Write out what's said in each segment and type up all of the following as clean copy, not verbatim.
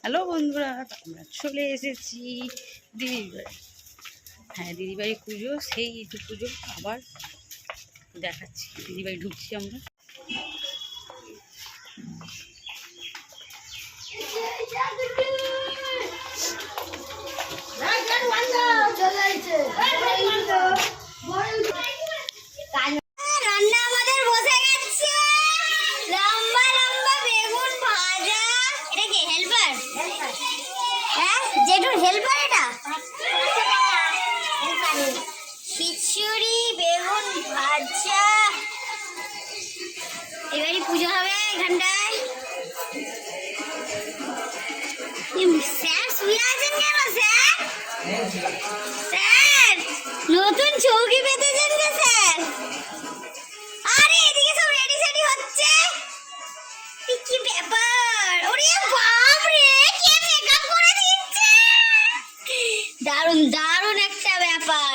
Hello বন্ধুরা, আমরা চলে এসেছি দিদির বাড়ি। হ্যাঁ, দিদির বাড়ি পুজো, সেই ইটু পুজো আবার দেখাচ্ছি। দিদির বাড়ি ঢুকছি আমরা। খিচুড়ি, বেগুন ভাজা, এবারে পুজো হবে এখানটায়। স্যার শুয়ে আছেন কেন স্যার? স্যার নতুন চৌকি পেতেছেন কে স্যার? আরে এদিকে সব রেডি সেডি হচ্ছে। কি ব্যাপার? ওরে বাপ রে, কে মেকআপ করে দিচ্ছে! দারুণ দারুণ একটা ব্যাপার।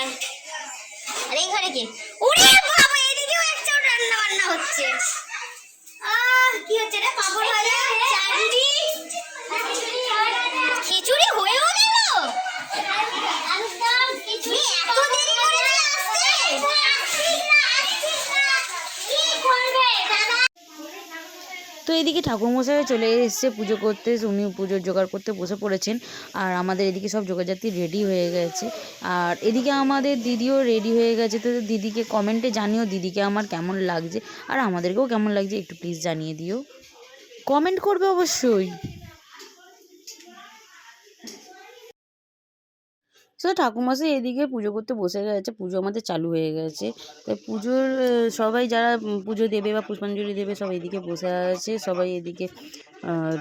আরে এখানে কে? ওরে বাবা, এদিকেও একটা রান্না বান্না হচ্ছে। কি হচ্ছে রে? পাপড় ভাজা, চাটনি, খিচুড়ি হয়েও গেল। একদম খিচুড়ি এত দেরি করে আসছে। কি করবে দাদা? তো এদিকে ঠাকুরমশাই চলে এসেছে পুজো করতে। উনি পুজোর জোগাড় করতে বসে পড়েছেন। আর আমাদের এদিকে সব জোগাড়জাতি রেডি হয়ে গেছে। আর এদিকে আমাদের দিদিও রেডি হয়ে গেছে। তো দিদিকে কমেন্টে জানিও দিদিকে আমার কেমন লাগছে, আর আমাদেরকেও কেমন লাগছে একটু প্লিজ জানিয়ে দিও। কমেন্ট করবে অবশ্যই। তো ঠাকুরমশাই এদিকে পুজো করতে বসে গেছে। পুজো আমাদের চালু হয়ে গেছে। তাই পুজোর সবাই যারা পুজো দেবে বা পুষ্পাঞ্জলি দেবে সব এদিকে বসে আছে। সবাই এদিকে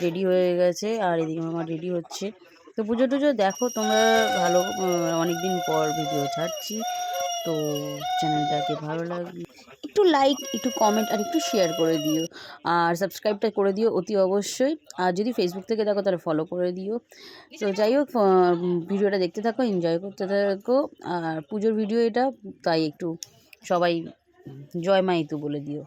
রেডি হয়ে গেছে, আর এদিকে আমার রেডি হচ্ছে। তো পুজো টুজো দেখো তোমরা ভালো। অনেক দিন পর ভিডিও ছাড়ছি, তো চ্যানেলটাকে ভালো লাগবে একটু লাইক, একটু কমেন্ট আর একটু শেয়ার করে দিও। আর সাবস্ক্রাইবটা করে দিও অতি অবশ্যই। আর যদি ফেসবুক থেকে দেখো তাহলে ফলো করে দিও। তো যাই হোক, ভিডিওটা দেখতে থাকো, এনজয় করতে থাকো। আর পুজোর ভিডিও এটা, তাই একটু সবাই জয় মা ইতু বলে দিও।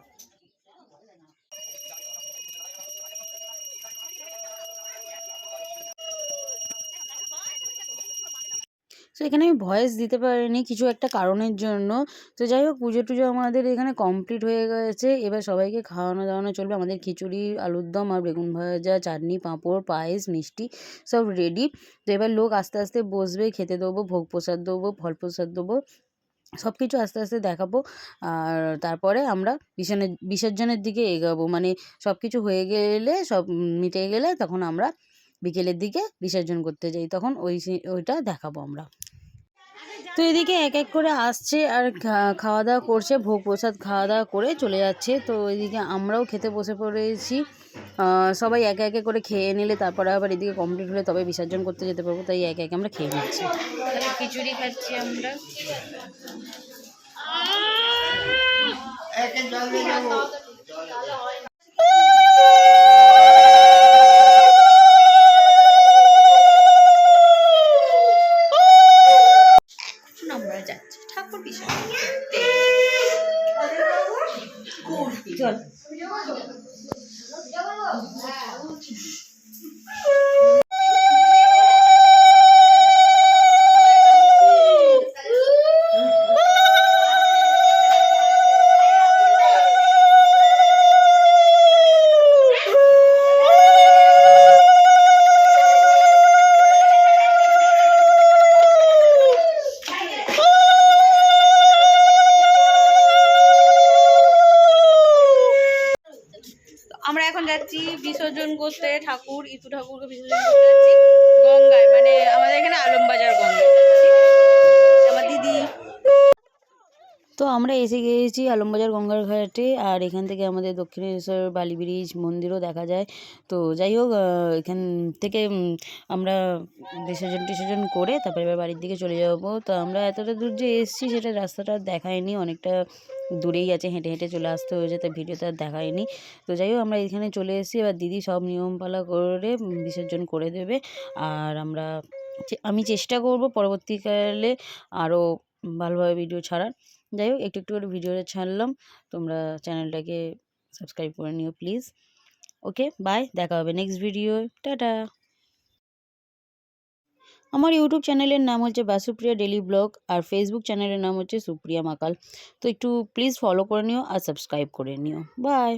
তো এখানে আমি ভয়েস দিতে পারিনি কিছু একটা কারণের জন্য। তো যাই হোক, পুজো টুজো আমাদের এখানে কমপ্লিট হয়ে গেছে। এবার সবাইকে খাওয়ানো দাওয়ানো চলবে। আমাদের খিচুড়ি, আলুর দম আর বেগুন ভাজা, চাটনি, পাঁপড়, পায়েস, মিষ্টি সব রেডি। তো এবার লোক আস্তে আস্তে বসবে, খেতে দেবো, ভোগ প্রসাদ দেবো, ফল প্রসাদ দেবো, সব কিছু আস্তে আস্তে দেখাবো। আর তারপরে আমরা বিসর্জনের দিকে এগাবো। মানে সব কিছু হয়ে গেলে, সব মিটে গেলে তখন আমরা বিকেলের দিকে বিসর্জন করতে যাই, তখন ওইটা দেখাবো আমরা। তো এদিকে এক এক করে আসছে আর খাওয়া দাওয়া করছে, ভোগ প্রসাদ খাওয়া দাওয়া করে চলে যাচ্ছে। তো এদিকে আমরাও খেতে বসে পড়েছি। সবাই একে একে করে খেয়ে নিলে তারপরে আবার এদিকে কমপ্লিট হলে তবে বিসর্জন করতে যেতে পারবো, তাই একে একে আমরা খেয়ে নিচ্ছি। খিচুড়ি খাচ্ছি আমরা। আমরা যাচ্ছি ঠাকুর বিসর্জন চল। আমরা এখন যাচ্ছি বিসর্জন করতে ঠাকুর, ইতু ঠাকুরকে বিসর্জন করতে যাচ্ছি গঙ্গায়, মানে আমাদের এখানে আলমবাজার গঙ্গায় যাচ্ছি। আমার দিদি। তো আমরা এসে গিয়েছি আলমবাজার গঙ্গার ঘাটে। আর এখান থেকে আমাদের দক্ষিণেশ্বর বালি ব্রিজ মন্দিরও দেখা যায়। তো যাই হোক, এখান থেকে আমরা বিসর্জন করে তারপরে এবার বাড়ির দিকে চলে যাব। তো আমরা এতটা দূর যে এসেছি সেটা রাস্তাটা দেখায়নি, অনেকটা দূরেই আছে, হেঁটে হেঁটে চলে আসতে হয়েছে, তাই ভিডিওতে আর দেখায়নি। তো যাই হোক, আমরা এখানে চলে এসেছি। এবার দিদি সব নিয়মপালা করে বিসর্জন করে দেবে। আর আমি চেষ্টা করব পরবর্তীকালে আরও ভালোভাবে ভিডিও ছাড়ার। যাই হোক, একটু একটু করে ভিডিওটা ছাড়লাম। তোমরা চ্যানেলটাকে সাবস্ক্রাইব করে নিও প্লিজ। ওকে, বাই, দেখা হবে নেক্সট ভিডিও। টাটা। আমার ইউটিউব চ্যানেলের নাম হচ্ছে বাসুপ্রিয়া ডেলি ব্লগ, আর ফেসবুক চ্যানেলের নাম হচ্ছে সুপ্রিয়া মাকাল। তো একটু প্লিজ ফলো করে নিও আর সাবস্ক্রাইব করে নিও। বাই।